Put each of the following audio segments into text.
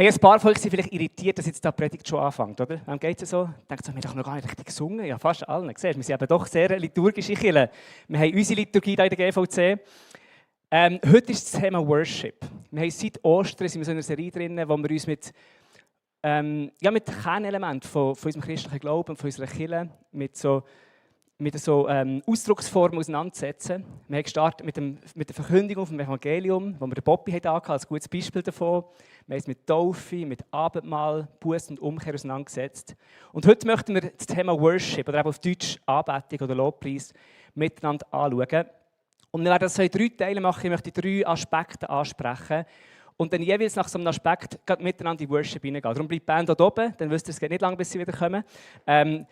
Hey, ein paar von euch sind vielleicht irritiert, dass jetzt die Predigt schon anfängt, oder? Wem geht es so? Denkt so, wir haben doch noch gar nicht richtig gesungen. Ja, fast allen. Siehst, wir sind eben doch sehr liturgische Kirche. Wir haben unsere Liturgie hier in der GVC. Heute ist das Thema Worship. Wir haben seit Ostern sind wir so in einer Serie drin, wo wir uns mit Kernelementen von unserem christlichen Glauben, von unserer Kirche, mit so Ausdrucksformen auseinandersetzen. Wir haben gestartet mit der Verkündigung vom Evangelium, wo wir den Bobby hatten, als gutes Beispiel davon. Wir haben es mit Taufe, mit Abendmahl, Buße und Umkehr auseinandergesetzt. Und heute möchten wir das Thema Worship, oder auf Deutsch Anbetung oder Lobpreis, miteinander anschauen. Und wir werden das so in 3 Teilen machen. Ich möchte 3 Aspekte ansprechen. Und dann jeweils nach so einem Aspekt miteinander in die Worship hineingehen. Darum bleibt die Band hier oben, dann wisst ihr, es geht nicht lange, bis sie wieder kommen. 3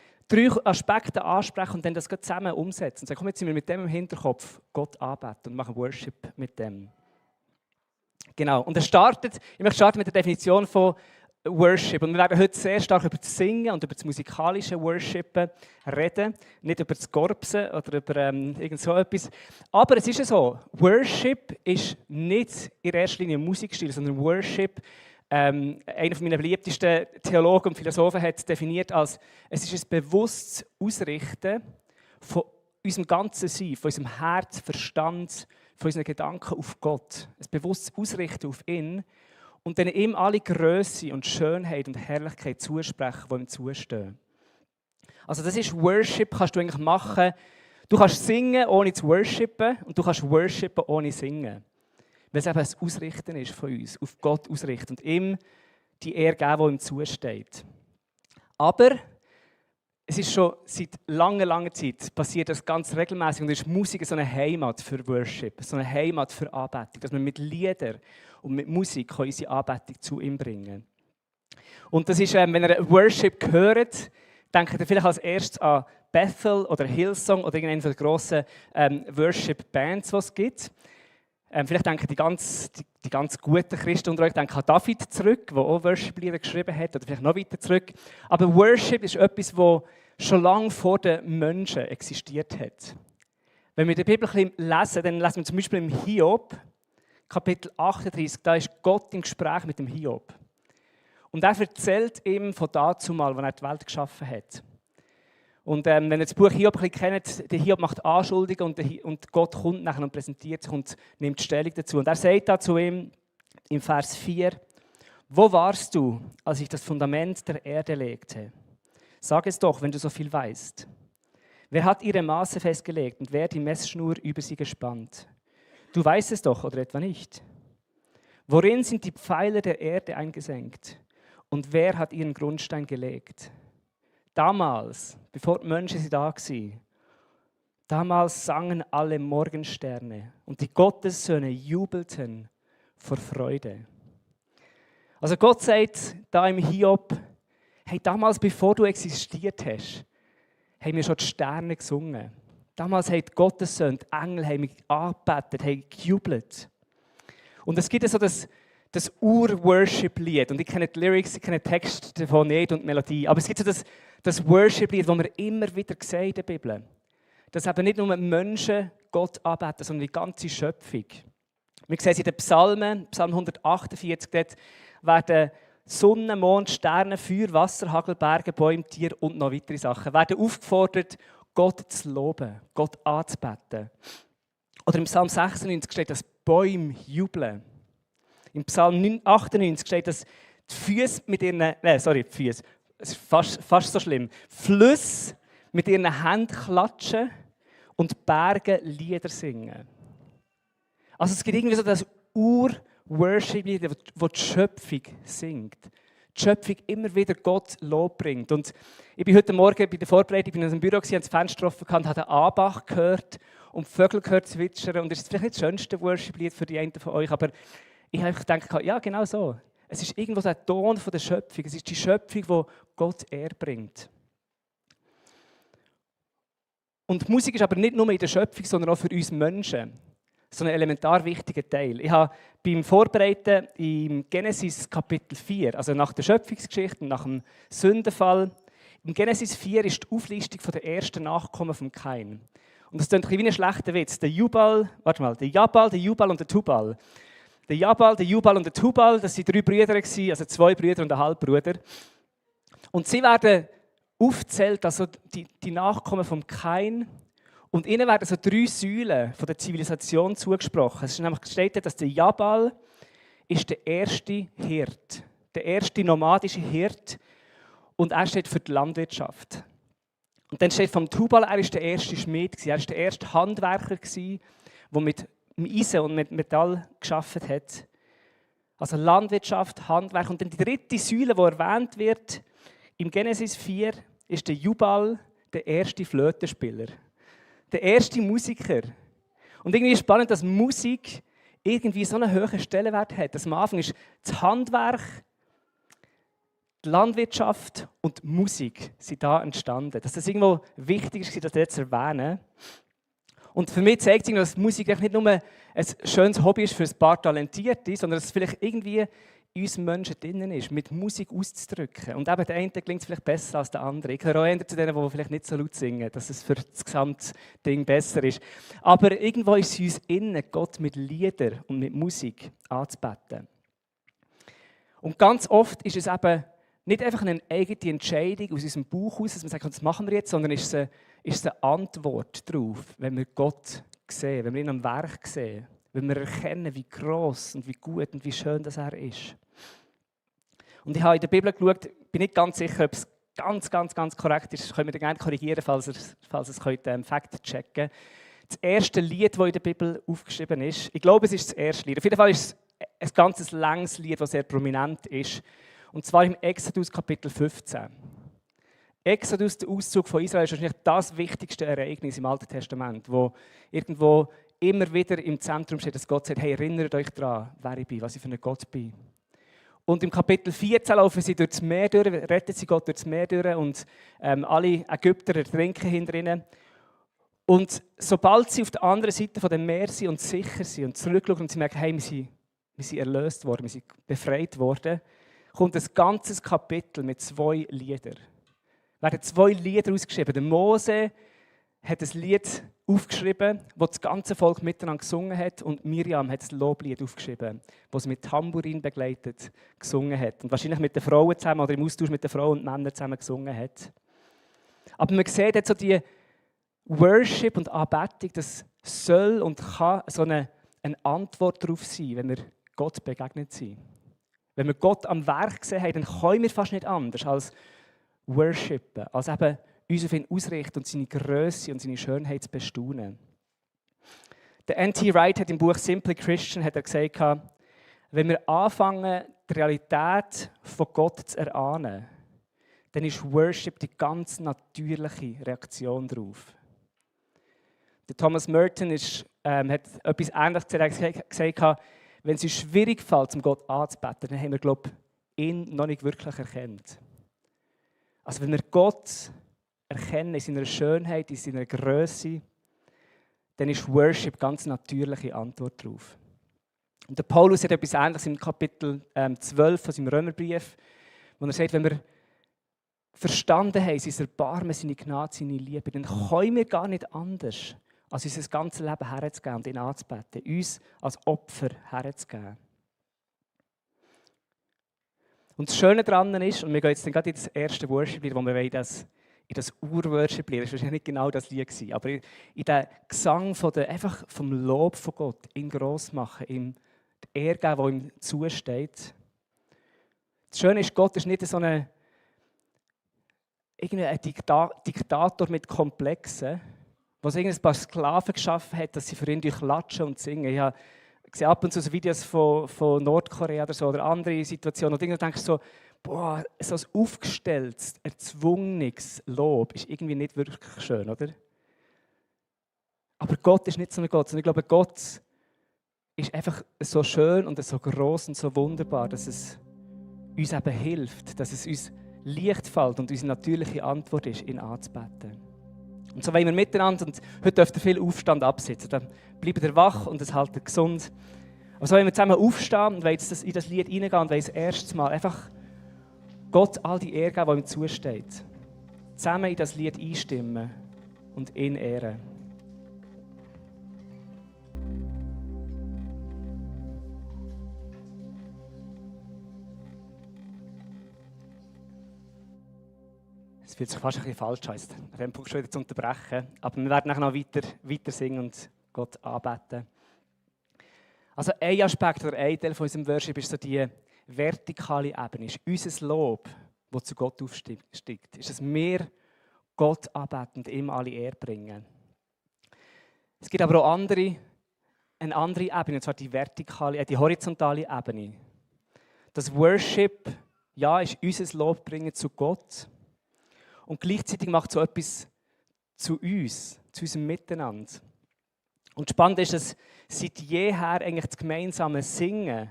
Aspekte ansprechen und dann das zusammen umsetzen. Und sagen, komm, jetzt sind wir mit dem im Hinterkopf Gott anbeten und machen Worship mit dem. Genau. Und ich möchte starten mit der Definition von Worship. Und wir werden heute sehr stark über das Singen und über das musikalische Worshipen reden. Nicht über das Gorbsen oder über irgend so etwas. Aber es ist ja so, Worship ist nicht in erster Linie ein Musikstil, sondern Worship, einer meiner beliebtesten Theologen und Philosophen hat es definiert als, es ist ein bewusstes Ausrichten von unserem ganzen Sein, von unserem Herz, Verstand, von unseren Gedanken auf Gott. Ein bewusstes Ausrichten auf ihn und dann ihm alle Grösse und Schönheit und Herrlichkeit zusprechen, die ihm zustehen. Also das ist Worship, kannst du eigentlich machen. Du kannst singen, ohne zu worshipen, und du kannst worshipen, ohne singen. Weil es eben ein Ausrichten ist von uns, auf Gott ausrichten und ihm die Ehre geben, die ihm zusteht. Aber es ist schon seit langer Zeit passiert das ganz regelmäßig und ist Musik so eine Heimat für Worship, so eine Heimat für Anbetung, dass wir mit Liedern und mit Musik unsere Anbetung zu ihm bringen. Und das ist, wenn ihr Worship hört, denkt ihr vielleicht als erstes an Bethel oder Hillsong oder irgendeine der grossen Worship-Bands, die es gibt. Vielleicht denken die ganz guten Christen unter euch denken an David zurück, der auch Worship-Lieder geschrieben hat, oder vielleicht noch weiter zurück. Aber Worship ist etwas, das schon lange vor den Menschen existiert hat. Wenn wir die Bibel lesen, dann lesen wir zum Beispiel im Hiob, Kapitel 38, da ist Gott im Gespräch mit dem Hiob. Und er erzählt ihm von dazumal, als er die Welt geschaffen hat. Und wenn ihr das Buch Hiob ein bisschen kennt, der Hiob macht Anschuldigungen und Gott kommt nachher und präsentiert sich und nimmt Stellung dazu. Und er sagt da zu ihm im Vers 4, wo warst du, als ich das Fundament der Erde legte? Sag es doch, wenn du so viel weißt. Wer hat ihre Maße festgelegt und wer die Messschnur über sie gespannt? Du weißt es doch, oder etwa nicht? Worin sind die Pfeiler der Erde eingesenkt? Und wer hat ihren Grundstein gelegt? Damals, bevor die Menschen da waren, damals sangen alle Morgensterne und die Gottessöhne jubelten vor Freude. Also Gott sagt da im Hiob, hey, damals, bevor du existiert hast, haben wir schon die Sterne gesungen. Damals haben die Gottessöhne, die Engel haben mich angebetet, haben gejubelt. Und es gibt so das Ur-Worship-Lied. Und ich kenne die Lyrics, ich kenne den Text davon nicht und die Melodie. Aber es gibt so das Worship-Lied, das wir immer wieder sehen in der Bibel. Dass eben nicht nur Menschen Gott anbeten, sondern die ganze Schöpfung. Wir sehen es in den Psalmen, Psalm 148, dort werden Sonne, Mond, Sterne, Feuer, Wasser, Hagel, Berge, Bäume, Tiere und noch weitere Sachen werden aufgefordert, Gott zu loben, Gott anzubeten. Oder im Psalm 96 steht, dass Bäume jubeln. Im Psalm 98 steht, dass die Füße mit ihren, die Füße, es ist fast so schlimm, Flüsse mit ihren Händen klatschen und Berge Lieder singen. Also es gibt irgendwie so das Ur-Worship-Lied, das die Schöpfung singt. Die Schöpfung immer wieder Gott Lob bringt. Und ich bin heute Morgen bei der Vorbereitung in einem Büro, habe das Fenster offen gehabt, habe den Anbach gehört und die Vögel gehört zwitschern. Und das ist vielleicht nicht das schönste Worship-Lied für die einen von euch, aber ich habe gedacht, ja, genau so. Es ist irgendwo der Ton von der Schöpfung. Es ist die Schöpfung, die Gott Ehre bringt. Und Musik ist aber nicht nur in der Schöpfung, sondern auch für uns Menschen so ein elementar wichtiger Teil. Ich habe beim Vorbereiten im Genesis Kapitel 4, also nach der Schöpfungsgeschichte und nach dem Sündenfall, im Genesis 4 ist die Auflistung der ersten Nachkommen von Kain. Und das klingt wie ein schlechter Witz. Der Jabal, der Jubal und der Tubal. Der Jabal, der Jubal und der Tubal, das waren 3 Brüder, also 2 Brüder und ein Halbbruder. Und sie werden aufgezählt, also die Nachkommen von Kain. Und ihnen werden so 3 Säulen von der Zivilisation zugesprochen. Es ist nämlich steht, dass der Jabal ist der erste Hirt, der erste nomadische Hirt, und er steht für die Landwirtschaft. Und dann steht vom Tubal, er ist der erste Schmied, er ist der erste Handwerker, der mit Eisen und mit Metall gearbeitet hat. Also Landwirtschaft, Handwerk. Und dann die 3. Säule, die erwähnt wird, im Genesis 4, ist der Jubal, der erste Flötenspieler. Der erste Musiker. Und irgendwie ist spannend, dass Musik irgendwie so einen hohen Stellenwert hat. Dass am Anfang ist das Handwerk, die Landwirtschaft und die Musik sind da entstanden. Dass das irgendwo wichtig ist, das jetzt zu erwähnen. Und für mich zeigt sich, dass Musik nicht nur ein schönes Hobby ist für ein paar Talentierte, sondern dass es vielleicht irgendwie in uns Menschen drinnen ist, mit Musik auszudrücken. Und eben der eine klingt vielleicht besser als der andere. Ich gehöre auch eher zu denen, die vielleicht nicht so laut singen, dass es für das gesamte Ding besser ist. Aber irgendwo ist es uns innen, Gott mit Liedern und mit Musik anzubeten. Und ganz oft ist es eben nicht einfach eine eigene Entscheidung aus unserem Bauch heraus, dass wir sagen, das machen wir jetzt, sondern ist es eine Antwort darauf, wenn wir Gott sehen, wenn wir ihn am Werk sehen, wenn wir erkennen, wie gross und wie gut und wie schön das er ist. Und ich habe in der Bibel geschaut, bin nicht ganz sicher, ob es ganz korrekt ist. Können wir gerne korrigieren, falls ihr es könnt, Fact checken. Das erste Lied, das in der Bibel aufgeschrieben ist, ich glaube, es ist das erste Lied. Auf jeden Fall ist es ein ganz langes Lied, das sehr prominent ist. Und zwar im Exodus Kapitel 15. Exodus, der Auszug von Israel, ist wahrscheinlich das wichtigste Ereignis im Alten Testament, wo irgendwo immer wieder im Zentrum steht, dass Gott sagt, hey, erinnert euch daran, wer ich bin, was ich für ein Gott bin. Und im Kapitel 14 laufen sie durch das Meer durch, retten sie Gott durch das Meer durch und alle Ägypter ertrinken hinter ihnen. Und sobald sie auf der anderen Seite von dem Meer sind und sicher sind und zurückschauen und sie merken, hey, wir sind erlöst worden, wir sind befreit worden, kommt ein ganzes Kapitel mit 2 Liedern. Es werden 2 Lieder ausgeschrieben. Der Mose hat ein Lied aufgeschrieben, das das ganze Volk miteinander gesungen hat, und Miriam hat ein Loblied aufgeschrieben, das sie mit Tambourin begleitet gesungen hat. Und wahrscheinlich mit den Frauen zusammen oder im Austausch mit den Frauen und Männern zusammen gesungen hat. Aber man sieht jetzt so die Worship und Anbetung, das soll und kann so eine Antwort darauf sein, wenn wir Gott begegnet sind. Wenn wir Gott am Werk gesehen haben, dann können wir fast nicht anders als worshipen, als eben uns auf ihn ausrichten und seine Größe und seine Schönheit zu bestaunen. Der N.T. Wright hat im Buch Simply Christian hat er gesagt, wenn wir anfangen, die Realität von Gott zu erahnen, dann ist Worship die ganz natürliche Reaktion darauf. Der Thomas Merton hat etwas Ähnliches gesagt, wenn es uns schwierig fällt, um Gott anzubeten, dann haben wir, glaube ich, ihn noch nicht wirklich erkannt. Also wenn wir Gott erkennen in seiner Schönheit, in seiner Größe, dann ist Worship ganz natürliche Antwort darauf. Und der Paulus hat etwas Ähnliches im Kapitel 12 von seinem Römerbrief, wo er sagt, wenn wir verstanden haben, sein Erbarmen, seine Gnade, seine Liebe, dann können wir gar nicht anders, als unser ganzes Leben herzugeben und ihn anzubeten, uns als Opfer herzugeben. Und das Schöne daran ist, und wir gehen jetzt gerade in das erste Worship-Lied, wo wir in das Ur-Worship-Lied, das war wahrscheinlich nicht genau das Lied, aber in den Gesang einfach vom Lob von Gott, ihn gross machen, ihm die Ehre geben, die ihm zusteht. Das Schöne ist, Gott ist nicht so ein Diktator mit Komplexen, der ein paar Sklaven geschaffen hat, dass sie für ihn klatschen und singen. Ich sehe ab und zu so Videos von Nordkorea oder so oder andere Situationen. Und irgendwie denkst du so, boah, so ein aufgestelltes, erzwungenes Lob ist irgendwie nicht wirklich schön, oder? Aber Gott ist nicht so ein Gott, sondern ich glaube, Gott ist einfach so schön und so gross und so wunderbar, dass es uns eben hilft, dass es uns leicht fällt und unsere natürliche Antwort ist, ihn anzubeten. Und so wollen wir miteinander, und heute dürft ihr viel Aufstand absitzen, dann bleibt ihr wach und es haltet gesund. Aber so wollen wir zusammen aufstehen und wollen jetzt in das Lied hineingehen und wollen das erste Mal einfach Gott all die Ehre geben, die ihm zusteht. Zusammen in das Lied einstimmen und ihn ehren. Es fühlt sich fast ein bisschen falsch an, jetzt an diesem Punkt schon wieder zu unterbrechen. Aber wir werden nachher noch weiter singen und Gott anbeten. Also ein Aspekt oder ein Teil von unserem Worship ist so die vertikale Ebene. Ist unser Lob, das zu Gott aufsteigt. Ist, dass wir Gott anbeten und ihm alle Ehre bringen. Es gibt aber auch eine andere Ebene, und zwar die vertikale, die horizontale Ebene. Das Worship, ja, ist unser Lob bringen zu Gott. Und gleichzeitig macht so etwas zu uns, zu unserem Miteinander. Und spannend ist, dass seit jeher eigentlich das gemeinsame Singen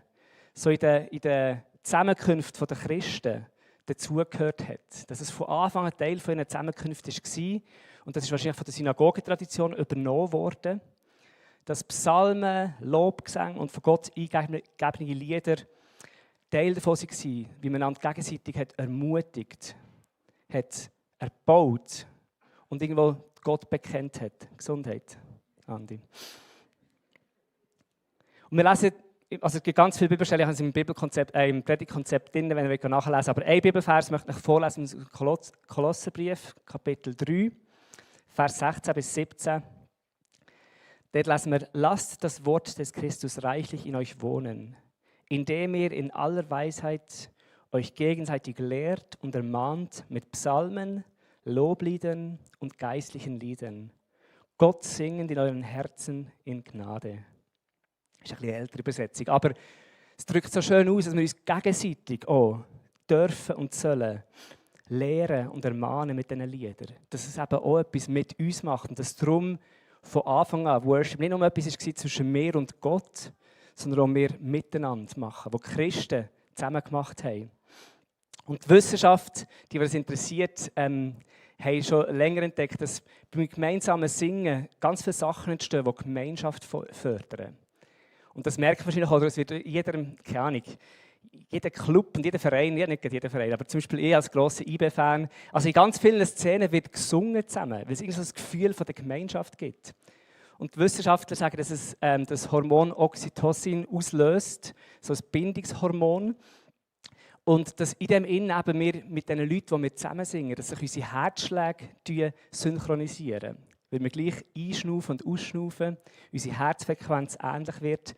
so in den Zusammenkünften der Christen dazugehört hat. Dass es von Anfang an Teil von ihren Zusammenkünften war. Und das ist wahrscheinlich von der Synagogentradition übernommen worden. Dass Psalmen, Lobgesänge und von Gott eingegebene Lieder Teil davon waren, wie man einander gegenseitig hat ermutigt, hat erbaut und irgendwo Gott bekennt hat. Gesundheit, Andi. Und wir lesen, also es gibt ganz viele Bibelstellen, ich habe es im Predigtkonzept drin, wenn ihr nachlesen wollt. Aber ein Bibelvers möchte ich vorlesen aus dem Kolosserbrief, Kapitel 3, Vers 16 bis 17. Dort lesen wir: Lasst das Wort des Christus reichlich in euch wohnen, indem ihr in aller Weisheit euch gegenseitig lehrt und ermahnt mit Psalmen, Lobliedern und geistlichen Liedern, Gott singend in euren Herzen in Gnade. Das ist eine etwas ältere Übersetzung, aber es drückt so schön aus, dass wir uns gegenseitig auch dürfen und sollen lehren und ermahnen mit diesen Liedern. Dass es eben auch etwas mit uns macht und dass darum von Anfang an Worship nicht nur etwas war zwischen mir und Gott, sondern auch wir miteinander machen, wo die Christen zusammen gemacht haben. Und die Wissenschaft, die uns interessiert, haben schon länger entdeckt, dass beim gemeinsamen Singen ganz viele Sachen entstehen, die Gemeinschaft fördern. Und das merkt man wahrscheinlich auch, es wird keine Ahnung, jeder Club und jeder Verein, ja nicht jeder Verein, aber zum Beispiel ich als grosser IB-Fan, also in ganz vielen Szenen wird gesungen zusammen, weil es irgendwie so das Gefühl von der Gemeinschaft gibt. Und die Wissenschaftler sagen, dass es das Hormon Oxytocin auslöst, so ein Bindungshormon. Und dass in dem Innen eben wir mit den Leuten, die wir zusammen singen, dass sich unsere Herzschläge synchronisieren. Weil wir gleich einschnaufen und ausschnaufen, unsere Herzfrequenz ähnlich wird.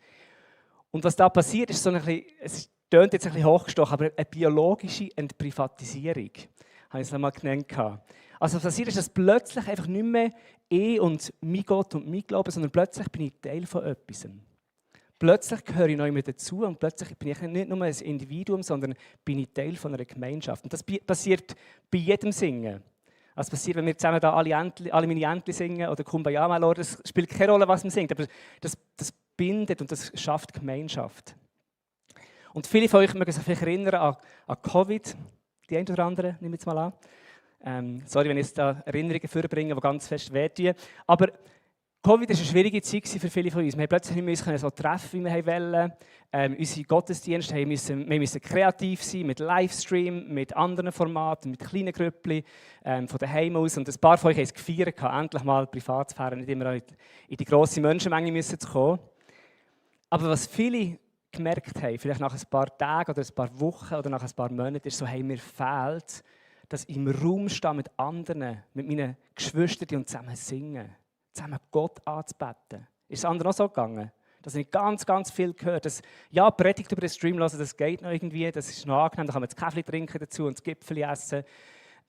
Und was da passiert, ist so ein bisschen, es tönt jetzt ein bisschen hochgestochen, aber eine biologische Entprivatisierung, habe ich es einmal genannt. Also was passiert ist, dass plötzlich einfach nicht mehr ich und mein Gott und mein Glaube, sondern plötzlich bin ich Teil von etwas. Plötzlich gehöre ich neu mit dazu und plötzlich bin ich nicht nur ein Individuum, sondern bin ich Teil von einer Gemeinschaft. Und das passiert bei jedem Singen. Also passiert, wenn wir zusammen da alle meine Entli singen oder Kumbaya Malor, das spielt keine Rolle, was man singt, aber das bindet und das schafft Gemeinschaft. Und viele von euch mögen sich vielleicht erinnern an Covid, die einen oder anderen, nehme ich jetzt mal an. Sorry, wenn ich jetzt da Erinnerungen vorbringe, die ganz fest wehtun. Aber Covid war eine schwierige Zeit für viele von uns. Wir haben plötzlich nicht mehr so treffen, wie wir wollten. Unsere Gottesdienste wir mussten kreativ sein, mit Livestream, mit anderen Formaten, mit kleinen Grüppchen, von daheim aus. Und ein paar von euch haben es gefeiert, endlich mal Privatsphäre, nicht immer in die grosse Menschenmenge zu kommen. Aber was viele gemerkt haben, vielleicht nach ein paar Tagen oder ein paar Wochen oder nach ein paar Monaten, ist so, hey, mir fehlt, dass ich im Raum stehe mit anderen, mit meinen Geschwistern und zusammen singen. Zusammen Gott anzubeten. Ist es anderen auch so gegangen? Das habe ich ganz, ganz viel gehört. Dass, ja, Predigt über den Stream hören, das geht noch irgendwie, das ist noch angenehm, da kann man das Kaffee trinken dazu und das Gipfeli essen.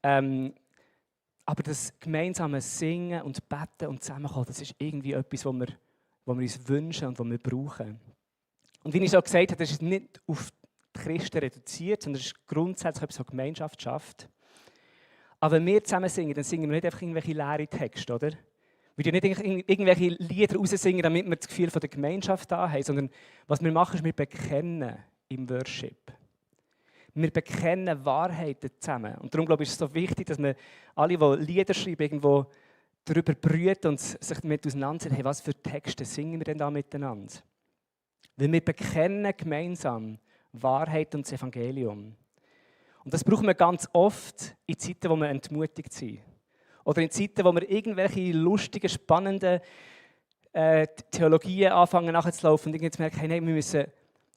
Aber das gemeinsame Singen und Beten und Zusammenkommen, das ist irgendwie etwas, was wir uns wünschen und was wir brauchen. Und wie ich schon gesagt habe, das ist nicht auf die Christen reduziert, sondern es ist grundsätzlich etwas, was Gemeinschaft schafft. Aber wenn wir zusammen singen, dann singen wir nicht einfach irgendwelche leeren Texte, oder? Wir nicht irgendwelche Lieder raussingen, damit wir das Gefühl von der Gemeinschaft da haben, sondern was wir machen, ist, wir bekennen im Worship. Wir bekennen Wahrheiten zusammen. Und darum glaube ich, ist es so wichtig, dass wir alle, die Lieder schreiben, irgendwo darüber brüten und sich damit auseinandersetzen, hey, was für Texte singen wir denn da miteinander? Weil wir bekennen gemeinsam Wahrheit und das Evangelium. Und das brauchen wir ganz oft in Zeiten, wo wir entmutigt sind. Oder in Zeiten, wo wir irgendwelche lustigen, spannenden Theologien anfangen nachzulaufen und irgendwie merken, hey, nein, wir müssen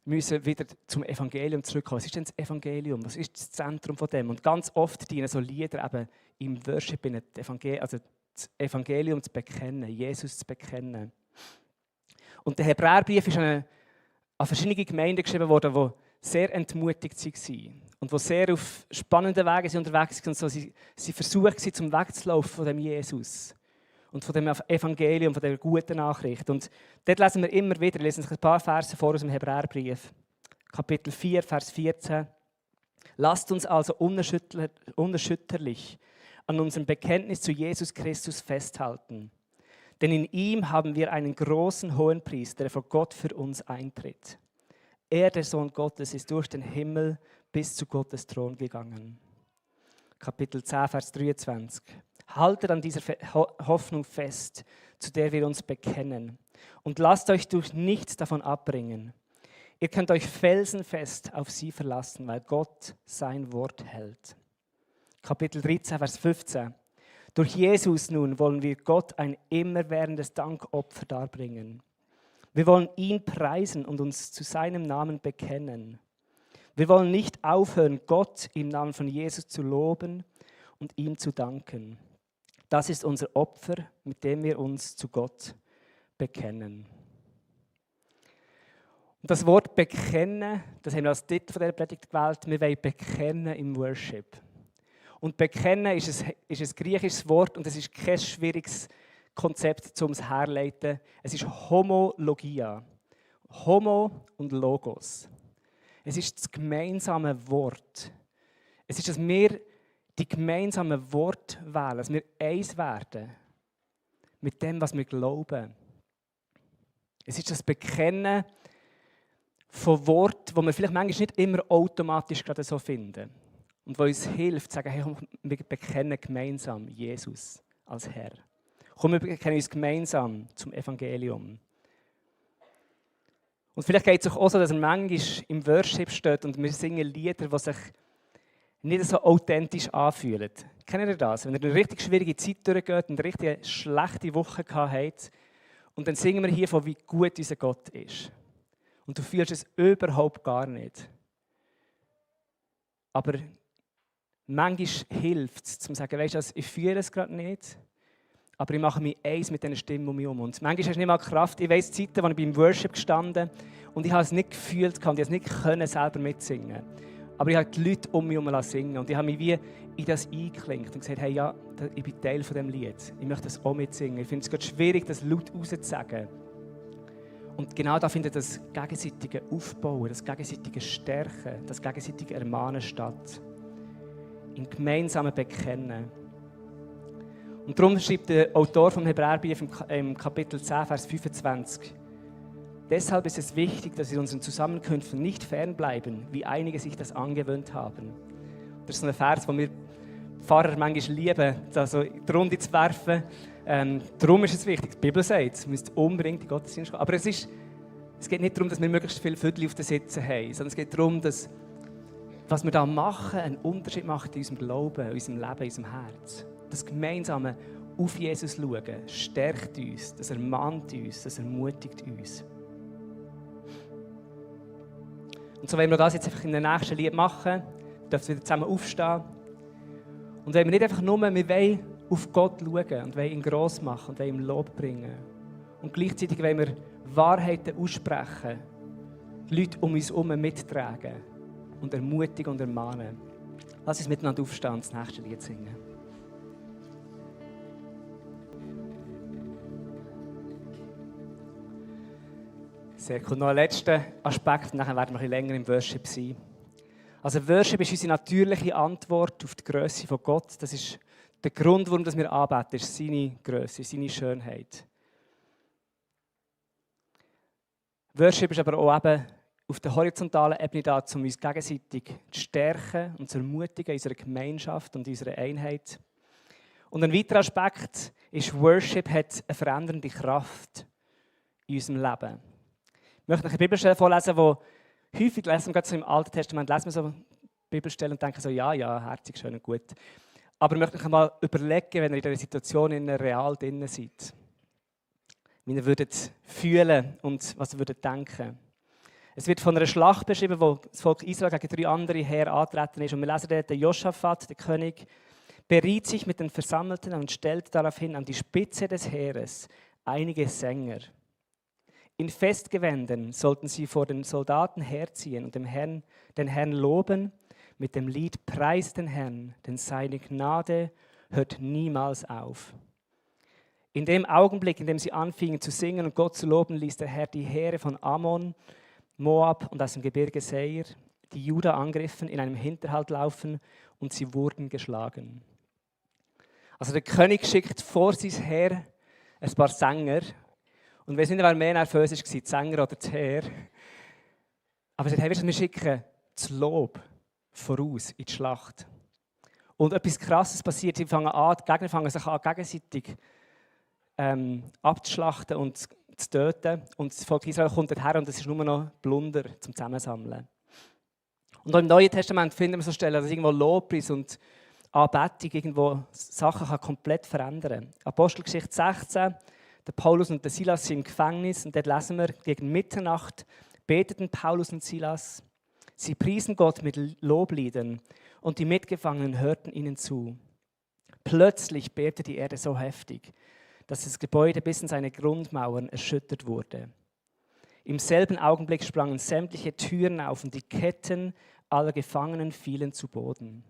müssen wieder zum Evangelium zurückkommen. Was ist denn das Evangelium? Was ist das Zentrum von dem? Und ganz oft dienen so Lieder eben im Worship, also das Evangelium zu bekennen, Jesus zu bekennen. Und der Hebräerbrief ist an verschiedene Gemeinden geschrieben worden, die sehr entmutigt waren und die sehr auf spannenden Wegen unterwegs waren. Und so, sie versucht waren, zum wegzulaufen von dem Jesus und von dem Evangelium, von der guten Nachricht. Und dort lesen wir immer wieder, wir lesen ein paar Verse vor aus dem Hebräerbrief. Kapitel 4, Vers 14. Lasst uns also unerschütterlich an unserem Bekenntnis zu Jesus Christus festhalten. Denn in ihm haben wir einen großen Hohenpriester, der vor Gott für uns eintritt. Er, der Sohn Gottes, ist durch den Himmel bis zu Gottes Thron gegangen. Kapitel 10, Vers 23. Haltet an dieser Hoffnung fest, zu der wir uns bekennen. Und lasst euch durch nichts davon abbringen. Ihr könnt euch felsenfest auf sie verlassen, weil Gott sein Wort hält. Kapitel 13, Vers 15. Durch Jesus nun wollen wir Gott ein immerwährendes Dankopfer darbringen. Wir wollen ihn preisen und uns zu seinem Namen bekennen. Wir wollen nicht aufhören, Gott im Namen von Jesus zu loben und ihm zu danken. Das ist unser Opfer, mit dem wir uns zu Gott bekennen. Und das Wort bekennen, das haben wir als Titel von dieser Predigt gewählt. Wir wollen bekennen im Worship. Und bekennen ist ein griechisches Wort und es ist kein schwieriges Konzept, um es herzuleiten. Es ist Homologia. Homo und Logos. Es ist das gemeinsame Wort. Es ist, dass wir die gemeinsamen Worte wählen, dass wir eins werden mit dem, was wir glauben. Es ist das Bekennen von Worten, die wir vielleicht manchmal nicht immer automatisch gerade so finden. Und wo uns hilft, zu sagen, hey, komm, wir bekennen gemeinsam Jesus als Herr. Komm, wir bekennen uns gemeinsam zum Evangelium. Und vielleicht geht es auch so, dass er manchmal im Worship steht und wir singen Lieder, die sich nicht so authentisch anfühlen. Kennt ihr das? Wenn ihr eine richtig schwierige Zeit durchgeht und eine richtig schlechte Woche gehabt habt, und dann singen wir hier von, wie gut unser Gott ist. Und du fühlst es überhaupt gar nicht. Aber manchmal hilft es, zu sagen, weißt du, ich fühle es gerade nicht, aber ich mache mich eins mit diesen Stimmen um mich herum. Und manchmal hast du nicht mal Kraft. Ich weiss Zeiten, wo ich beim Worship gestanden und ich habe es nicht gefühlt, ich habe es nicht können, selber mitsingen. Aber ich habe die Leute um mich herum singen und ich habe mich wie in das eingeklinkt und gesagt, hey, ja, ich bin Teil von diesem Lied. Ich möchte das auch mitsingen. Ich finde es gerade schwierig, das laut rauszusagen. Und genau da findet das gegenseitige Aufbauen, das gegenseitige Stärken, das gegenseitige Ermahnen statt. Im gemeinsamen Bekennen. Und darum schreibt der Autor vom Hebräerbrief im Kapitel 10, Vers 25. Deshalb ist es wichtig, dass wir unseren Zusammenkünften nicht fernbleiben, wie einige sich das angewöhnt haben. Das ist so ein Vers, den wir Pfarrer manchmal lieben, also in die Runde zu werfen. Darum ist es wichtig, die Bibel sagt, es müsst unbedingt in Gottesdienst gehen. Aber es geht nicht darum, dass wir möglichst viele Viertel auf den Sitzen haben, sondern es geht darum, dass was wir da machen, einen Unterschied macht in unserem Glauben, in unserem Leben, in unserem Herz. Das gemeinsame auf Jesus schauen, stärkt uns, das ermahnt uns, das ermutigt uns. Und so wollen wir das jetzt einfach in den nächsten Lied machen. Wir dürfen wieder zusammen aufstehen. Und wenn wir nicht einfach nur, wir wollen auf Gott schauen und wollen ihn gross machen und wollen ihm Lob bringen. Und gleichzeitig wollen wir Wahrheiten aussprechen, die Leute um uns herum mittragen und ermutigen und ermahnen. Lass uns miteinander aufstehen und das nächste Lied singen. Sehr cool. Noch ein letzter Aspekt, und dann werden wir ein bisschen länger im Worship sein. Also Worship ist unsere natürliche Antwort auf die Grösse von Gott. Das ist der Grund, warum wir anbeten, ist seine Grösse, seine Schönheit. Worship ist aber auch eben auf der horizontalen Ebene da, um uns gegenseitig zu stärken und zu ermutigen in unserer Gemeinschaft und in unserer Einheit. Und ein weiterer Aspekt ist, Worship hat eine verändernde Kraft in unserem Leben. Ich möchte eine Bibelstelle vorlesen, die häufig lesen, gerade so im Alten Testament, lesen wir so Bibelstellen und denken so, ja, herzig, schön und gut. Aber ich möchte euch mal überlegen, wenn ihr in dieser Situation real drin seid, wie ihr würdet fühlen und was ihr würdet denken. Es wird von einer Schlacht beschrieben, wo das Volk Israel gegen 3 andere Heere angetreten ist. Und wir lesen dort, der Josaphat, der König, beriet sich mit den Versammelten und stellte daraufhin an die Spitze des Heeres einige Sänger. In Festgewändern sollten sie vor den Soldaten herziehen und den Herrn loben mit dem Lied Preis den Herrn, denn seine Gnade hört niemals auf. In dem Augenblick, in dem sie anfingen zu singen und Gott zu loben, ließ der Herr die Heere von Ammon, Moab und aus dem Gebirge Seir, die Juda angriffen, in einem Hinterhalt laufen und sie wurden geschlagen. Also der König schickt vor sein Heer ein paar Sänger. Und wir sind nicht, wer mehr nervös war, die Sänger oder das Heer. Aber er sagt, wir schicken das Lob voraus in die Schlacht. Und etwas Krasses passiert. Die Gegner fangen sich an, gegenseitig abzuschlachten und zu töten. Und das Volk Israel kommt dorthin und es ist nur noch Plunder zum Zusammensammeln. Und auch im Neuen Testament finden wir so Stellen, dass irgendwo Lobpreis und Anbetung irgendwo Sachen kann komplett verändern. Apostelgeschichte 16, der Paulus und der Silas sind im Gefängnis und dort lesen wir, gegen Mitternacht beteten Paulus und Silas. Sie priesen Gott mit Lobliedern und die Mitgefangenen hörten ihnen zu. Plötzlich bebte die Erde so heftig, dass das Gebäude bis in seine Grundmauern erschüttert wurde. Im selben Augenblick sprangen sämtliche Türen auf und die Ketten aller Gefangenen fielen zu Boden.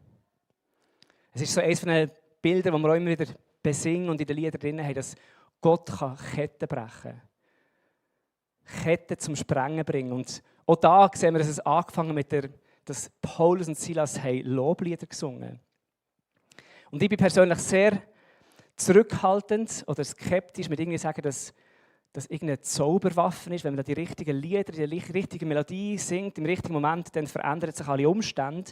Es ist so eines von den Bildern, die wir auch immer wieder besingen und in den Liedern drin haben, dass Gott Ketten brechen kann. Ketten zum Sprengen bringen. Und auch da sehen wir, dass es angefangen mit dass Paulus und Silas Loblieder gesungen haben. Und ich bin persönlich sehr zurückhaltend oder skeptisch mit irgendwie sagen, dass das irgendeine Zauberwaffe ist. Wenn man da die richtigen Lieder, die richtige Melodie singt, im richtigen Moment, dann verändern sich alle Umstände.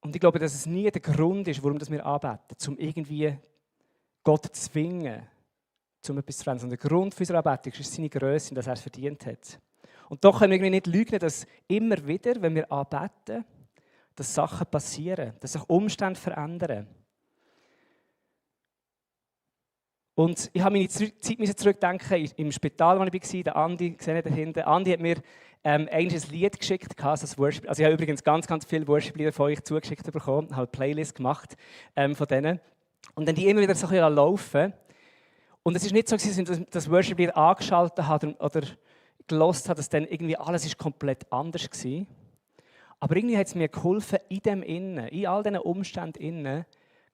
Und ich glaube, dass es nie der Grund ist, warum wir anbeten, um irgendwie Gott zu zwingen, um etwas zu verändern. Und der Grund für unsere Anbetung ist seine Größe und dass er es verdient hat. Und doch können wir irgendwie nicht leugnen, dass immer wieder, wenn wir anbeten, dass Sachen passieren, dass sich Umstände verändern. Und ich habe meine Zeit zurückdenken im Spital, wo ich war, der Andi, seht ihr da hinten. Andi hat mir eigentlich ein Lied geschickt, als Worship. Also ich habe übrigens ganz viele Worship-Lieder von euch zugeschickt bekommen, habe eine Playlist gemacht von denen. Und dann die immer wieder so ein bisschen laufen. Und es ist nicht so, dass ich das Worship-Lied angeschaltet habe oder gehört habe, dass dann irgendwie alles ist komplett anders war. Aber irgendwie hat es mir geholfen, in all diesen Umständen innen,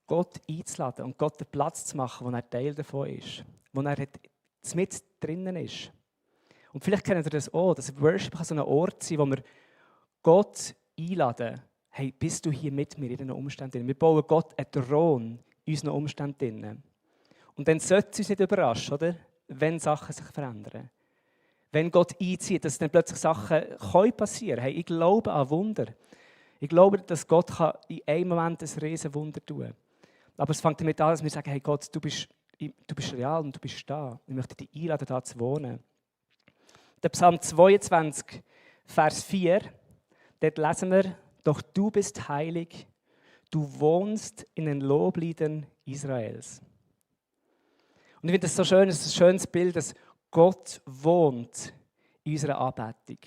Gott einzuladen und Gott den Platz zu machen, wo er Teil davon ist, wo er mit drinnen ist. Und vielleicht kennt ihr das auch, dass Worship kann so ein Ort sein, wo wir Gott einladen, hey, bist du hier mit mir in diesen Umständen? Wir bauen Gott einen Thron in unseren Umständen. Und dann sollte es uns nicht überraschen, oder? Wenn Sachen sich verändern. Wenn Gott einzieht, dass dann plötzlich Sachen passieren können. Hey, ich glaube an Wunder. Ich glaube, dass Gott in einem Moment ein riesen Wunder tun kann. Aber es fängt damit an, dass wir sagen, hey Gott, du bist real und du bist da. Ich möchte dich einladen, da zu wohnen. Der Psalm 22, Vers 4, dort lesen wir, doch du bist heilig, du wohnst in den Lobliedern Israels. Und ich finde das so schön, es ist ein schönes Bild, dass Gott wohnt in unserer Anbetung.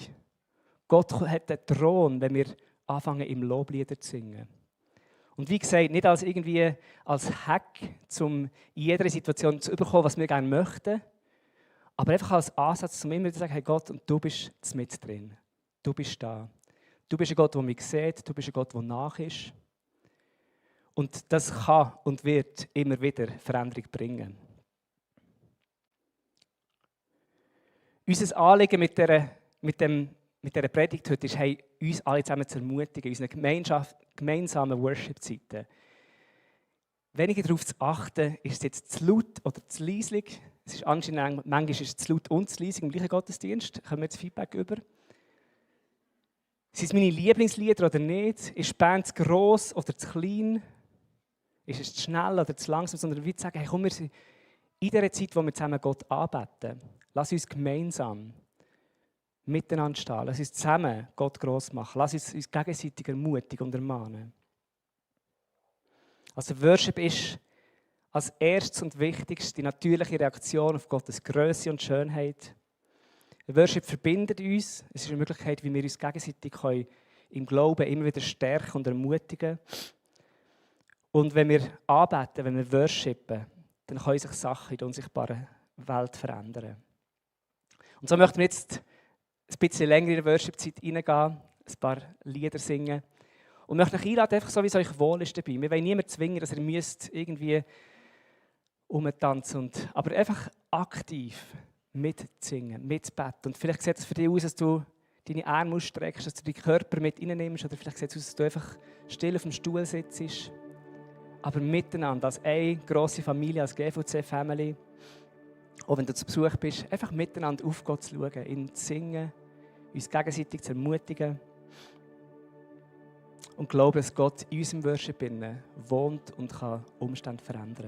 Gott hat den Thron, wenn wir anfangen, im Loblieder zu singen. Und wie gesagt, nicht als Hack, um in jeder Situation zu bekommen, was wir gerne möchten, aber einfach als Ansatz, um immer zu sagen, hey Gott, und du bist mit drin. Du bist da. Du bist ein Gott, der mich sieht, du bist ein Gott, der nach ist. Und das kann und wird immer wieder Veränderung bringen. Unser Anliegen mit dieser Predigt heute ist, hey, uns alle zusammen zu ermutigen, unsere gemeinsamen Worship-Zeiten. Weniger darauf zu achten, ist es jetzt zu laut oder zu leislich. Es ist anscheinend, manchmal ist es zu laut und zu leislich im gleichen Gottesdienst. Kommen wir jetzt Feedback über? Sind es meine Lieblingslieder oder nicht? Ist die Band zu gross oder zu klein? Ist es zu schnell oder zu langsam? Sondern wir sagen, hey, komm, wir sind in dieser Zeit, wo wir zusammen Gott anbeten, lass uns gemeinsam miteinander stehen. Lass uns zusammen Gott gross machen. Lass uns gegenseitig ermutigen und ermahnen. Also Worship ist als erstes und wichtigstes die natürliche Reaktion auf Gottes Größe und Schönheit. Worship verbindet uns. Es ist eine Möglichkeit, wie wir uns gegenseitig im Glauben immer wieder stärken und ermutigen. Und wenn wir anbeten, wenn wir worshipen, dann können sich Sachen in der unsichtbaren Welt verändern. Und so möchten wir jetzt ein bisschen länger in der Worship-Zeit reingehen, ein paar Lieder singen. Und möchte euch einladen, einfach so, wie es euch wohl ist dabei. Wir wollen niemanden zwingen, dass ihr müsst irgendwie rumtanzen aber einfach aktiv mitsingen, mitbeten. Und vielleicht sieht es für dich aus, dass du deine Arme ausstreckst, dass du deinen Körper mit reinnimmst. Oder vielleicht sieht es aus, dass du einfach still auf dem Stuhl sitzt. Aber miteinander, als eine grosse Familie, als GVC-Family, auch wenn du zu Besuch bist, einfach miteinander auf Gott zu schauen, ihn zu singen, uns gegenseitig zu ermutigen und glauben, dass Gott in unserem Worship wohnt und kann Umstände verändern.